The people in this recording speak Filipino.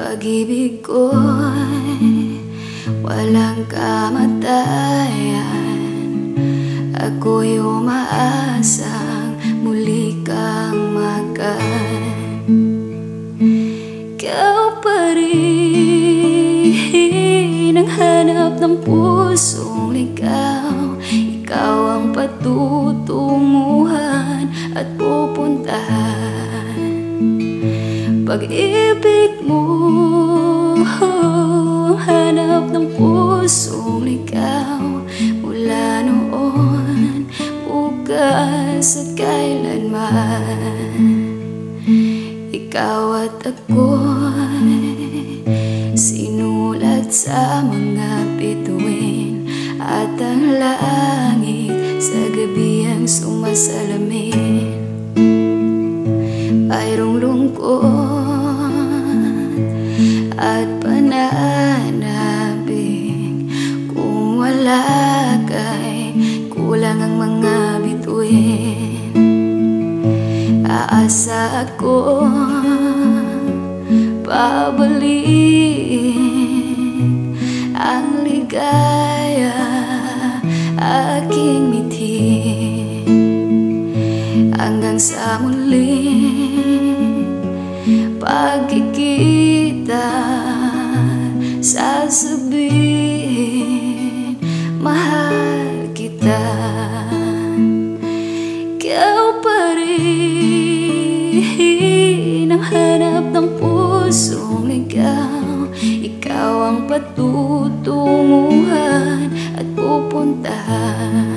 Pag-ibig ko'y walang kamatayan. Ako'y umaasang muli kang makan. Ikaw pa rin ang hanap ng pusong ligaw. Ikaw ang patutunguhan at pupuntahan. Pag-ibig mo, hanap ng pusong ligaw. Mula noon, bukas at kailanman. Ikaw at ako'y sinulat sa mga bituin, at ang langit sa gabi ang sumasalamin. Mayroong lungkot at pananabik. Kung wala kay kulang ang mga bituin. Aasa ako pabalik ang ligaya aking mithin, hanggang sa muling pagkikita. Sasabihin mahal kita. Ikaw pa rin ang hanap ng pusong ligaw. Ikaw ang patutunguhan at pupuntahan.